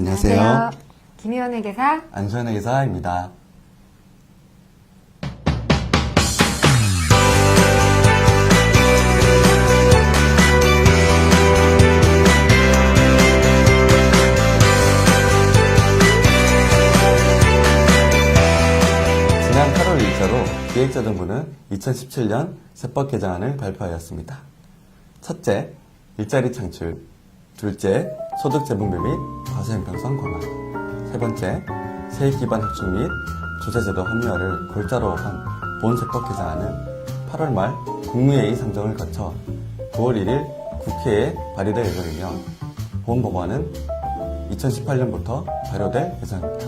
안녕하세요. 김희원 회계사, 안소연 회계사입니다. 지난 8월 1일자로 기획재정부는 2017년 세법 개정안을 발표하였습니다. 첫째, 일자리 창출. 둘째, 소득 재분배 및 과세 형평성 강화. 세 번째, 세액 기반 합충 및 조세제도 합리화를 골자로 한 본 세법 개정안은 8월 말 국무회의 상정을 거쳐 9월 1일 국회에 발의될 예정이며 본 법안은 2018년부터 발효될 예정입니다.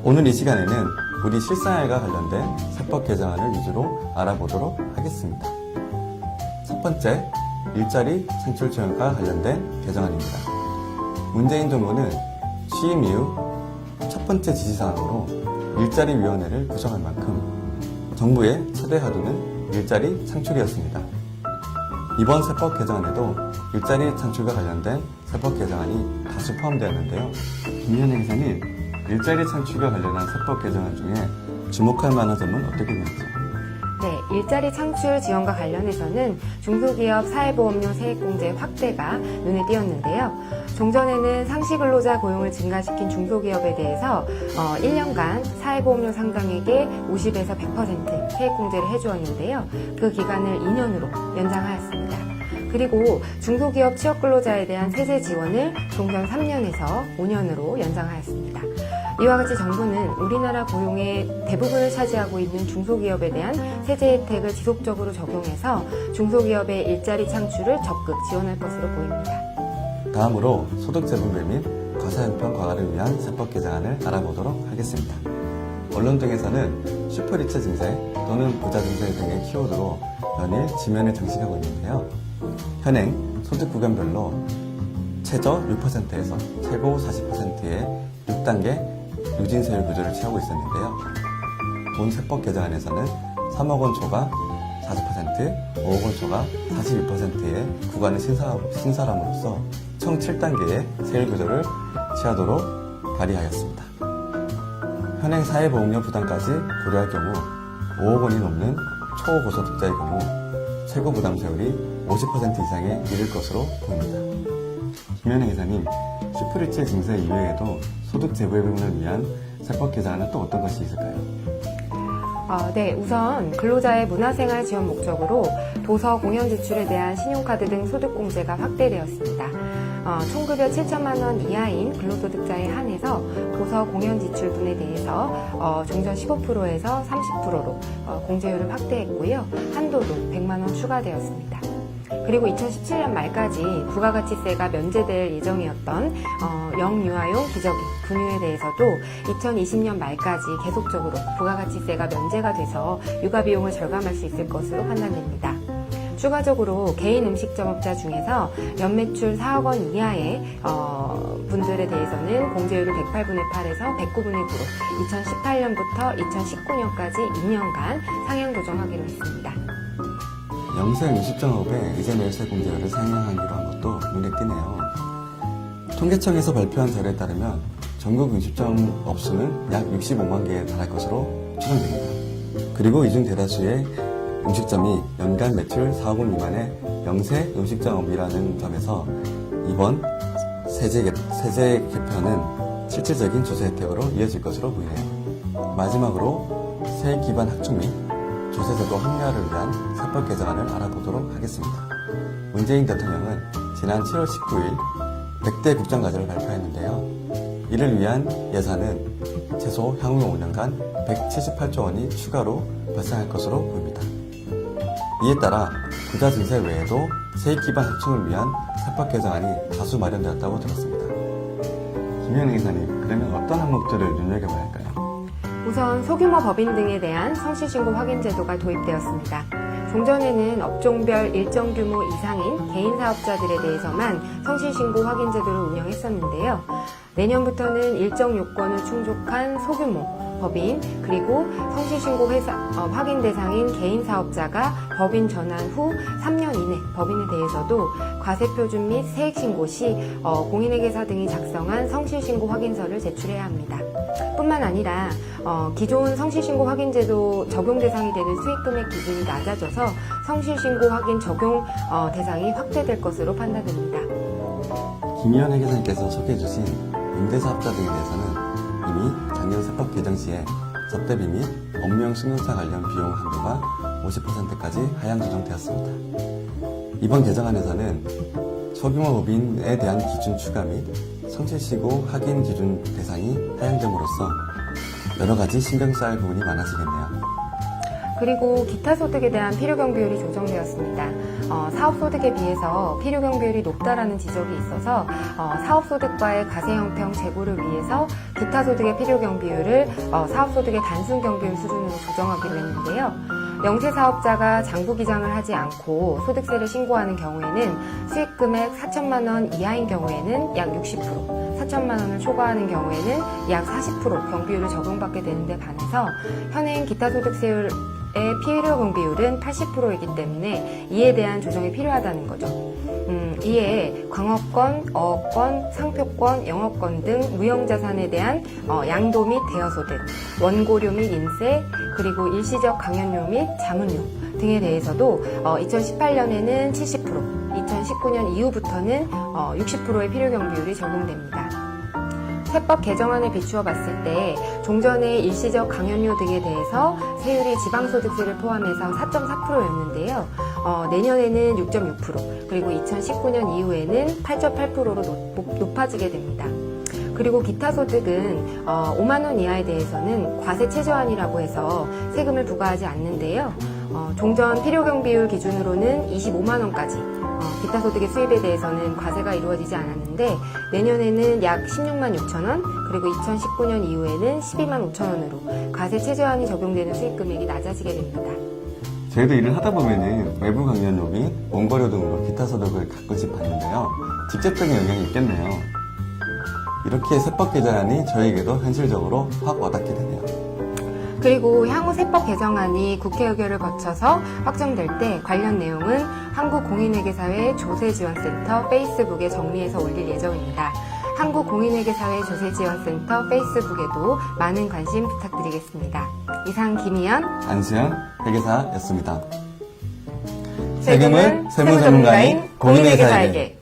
오늘 이 시간에는 우리 실생활과 관련된 세법 개정안을 위주로 알아보도록 하겠습니다. 첫 번째, 일자리 창출 지원과 관련된 개정안입니다. 문재인 정부는 취임 이후 첫 번째 지시사항으로 일자리위원회를 구성할 만큼 정부의 최대 화두는 일자리 창출이었습니다. 이번 세법 개정안에도 일자리 창출과 관련된 세법 개정안이 다수 포함되었는데요. 김희원 회계사님, 일자리 창출과 관련한 세법 개정안 중에 주목할 만한 점은 어떻게 보세요? 네, 일자리 창출 지원과 관련해서는 중소기업 사회보험료 세액공제 확대가 눈에 띄었는데요. 종전에는 상시근로자 고용을 증가시킨 중소기업에 대해서 1년간 사회보험료 상당액의 50에서 100% 세액공제를 해주었는데요. 그 기간을 2년으로 연장하였습니다. 그리고 중소기업 취업근로자에 대한 세제 지원을 종전 3년에서 5년으로 연장하였습니다. 이와 같이 정부는 우리나라 고용의 대부분을 차지하고 있는 중소기업에 대한 세제 혜택을 지속적으로 적용해서 중소기업의 일자리 창출을 적극 지원할 것으로 보입니다. 다음으로 소득 재분배 및 과세 형평 강화를 위한 세법 개정안을 알아보도록 하겠습니다. 언론 등에서는 슈퍼리처 증세 또는 부자 증세 등의 키워드로 연일 지면을 장식하고 있는데요. 현행 소득 구간별로 최저 6%에서 최고 40%의 6단계 누진세율 구조를 취하고 있었는데요. 본 세법 개정안에서는 3억 원 초과 40%, 5억 원 초과 42%의 구간을 신설함으로써 총 7단계의 세율 구조를 취하도록 발의하였습니다. 현행 사회보험료 부담까지 고려할 경우 5억 원이 넘는 초고소득자의 경우 최고 부담 세율이 50% 이상에 이를 것으로 보입니다. 김희원 회계사님, 슈퍼리처 증세 이외에도 소득 재분배를 위한 세법 개정안은 또 어떤 것이 있을까요? 네, 우선 근로자의 문화생활 지원 목적으로 도서 공연 지출에 대한 신용카드 등 소득공제가 확대되었습니다. 총급여 7천만 원 이하인 근로소득자에 한해서 도서 공연 지출분에 대해서 종전 15%에서 30%로 공제율을 확대했고요. 한도도 100만 원 추가되었습니다. 그리고 2017년 말까지 부가가치세가 면제될 예정이었던 영유아용 기저귀, 분유에 대해서도 2020년 말까지 계속적으로 부가가치세가 면제가 돼서 육아비용을 절감할 수 있을 것으로 판단됩니다. 추가적으로 개인 음식점업자 중에서 연매출 4억 원 이하의 분들에 대해서는 공제율을 108분의 8에서 109분의 9로 2018년부터 2019년까지 2년간 상향 조정하기로 했습니다. 영세 음식점업의 이전 열세 공제율을 상향하기로 한 것도 눈에 띄네요. 통계청에서 발표한 자료에 따르면 전국 음식점 업수는 약 65만 개에 달할 것으로 추정됩니다. 그리고 이 중 대다수의 음식점이 연간 매출 4억 원 미만의 영세 음식점업이라는 점에서 이번 세제 개편은 실질적인 조세 혜택으로 이어질 것으로 보이네요. 마지막으로 세액 기반 합충 및 조세제도 합리화를 위한 세법 개정안을 알아보도록 하겠습니다. 문재인 대통령은 지난 7월 19일 100대 국정과제를 발표했는데요. 이를 위한 예산은 최소 향후 5년간 178조 원이 추가로 발생할 것으로 보입니다. 이에 따라 부자 증세 외에도 세액 기반 합충을 위한 세법 개정안이 다수 마련되었다고 들었습니다. 김희원 회계사님, 그러면 어떤 항목들을 눈여겨봐야 할까요? 우선 소규모 법인 등에 대한 성실신고 확인 제도가 도입되었습니다. 종전에는 업종별 일정 규모 이상인 개인 사업자들에 대해서만 성실신고 확인 제도를 운영했었는데요. 내년부터는 일정 요건을 충족한 소규모 법인, 그리고 성실신고 확인 대상인 개인 사업자가 법인 전환 후 3년 이내 법인에 대해서도 과세표준 및 세액신고 시 공인회계사 등이 작성한 성실신고 확인서를 제출해야 합니다. 뿐만 아니라 기존 성실신고 확인제도 적용 대상이 되는 수익금액 기준이 낮아져서 성실신고 확인 적용 대상이 확대될 것으로 판단됩니다. 김희연 회계사님께서 소개해주신 임대사업자 등에 대해서는 이미 작년 세법 개정 시에 접대비 및 업무용 승용차 관련 비용 한도가 50%까지 하향 조정되었습니다. 이번 개정안에서는 소규모 법인에 대한 기준 추가 및 성실신고 확인 기준 대상이 하향됨으로써 여러 가지 신경 써야 할 부분이 많아지겠네요. 그리고 기타 소득에 대한 필요경 비율이 조정되었습니다. 사업소득에 비해서 필요경 비율이 높다라는 지적이 있어서 사업소득과의 과세 형평 제고를 위해서 기타 소득의 필요경 비율을 사업소득의 단순경 비율 수준으로 조정하기로 했는데요. 영세사업자가 장부기장을 하지 않고 소득세를 신고하는 경우에는 수익금액 4천만 원 이하인 경우에는 약 60%, 4천만 원을 초과하는 경우에는 약 40% 경비율을 적용받게 되는데 반해서 현행 기타소득세율의 필요경 비율은 80%이기 때문에 이에 대한 조정이 필요하다는 거죠. 이에 광업권, 어업권, 상표권, 영업권 등 무형자산에 대한 양도 및 대여소득, 원고료 및 인세, 그리고 일시적 강연료 및 자문료 등에 대해서도 2018년에는 70%, 2019년 이후부터는 60%의 필요경 비율이 적용됩니다. 세법 개정안에 비추어 봤을 때 종전의 일시적 강연료 등에 대해서 세율이 지방소득세를 포함해서 4.4%였는데요. 내년에는 6.6%, 그리고 2019년 이후에는 8.8%로 높아지게 됩니다. 그리고 기타 소득은 5만 원 이하에 대해서는 과세 최저한이라고 해서 세금을 부과하지 않는데요. 종전 필요경 비율 기준으로는 25만 원까지 기타 소득의 수입에 대해서는 과세가 이루어지지 않았는데 내년에는 약 16만 6천 원, 그리고 2019년 이후에는 12만 5천 원으로 과세 최저한이 적용되는 수익 금액이 낮아지게 됩니다. 저희도 일을 하다 보면은 외부 강연료 및 원고료 등으로 기타 소득을 가끔씩 받는데요. 직접적인 영향이 있겠네요. 이렇게 세법 개정안이 저에게도 현실적으로 확 와닿게 되네요. 그리고 향후 세법 개정안이 국회 의결을 거쳐서 확정될 때 관련 내용은 한국공인회계사회 조세지원센터 페이스북에 정리해서 올릴 예정입니다. 한국공인회계사회 조세지원센터 페이스북에도 많은 관심 부탁드리겠습니다. 이상 김희연, 안수현 회계사였습니다. 세금은 세무 전문가인 공인회계사에게.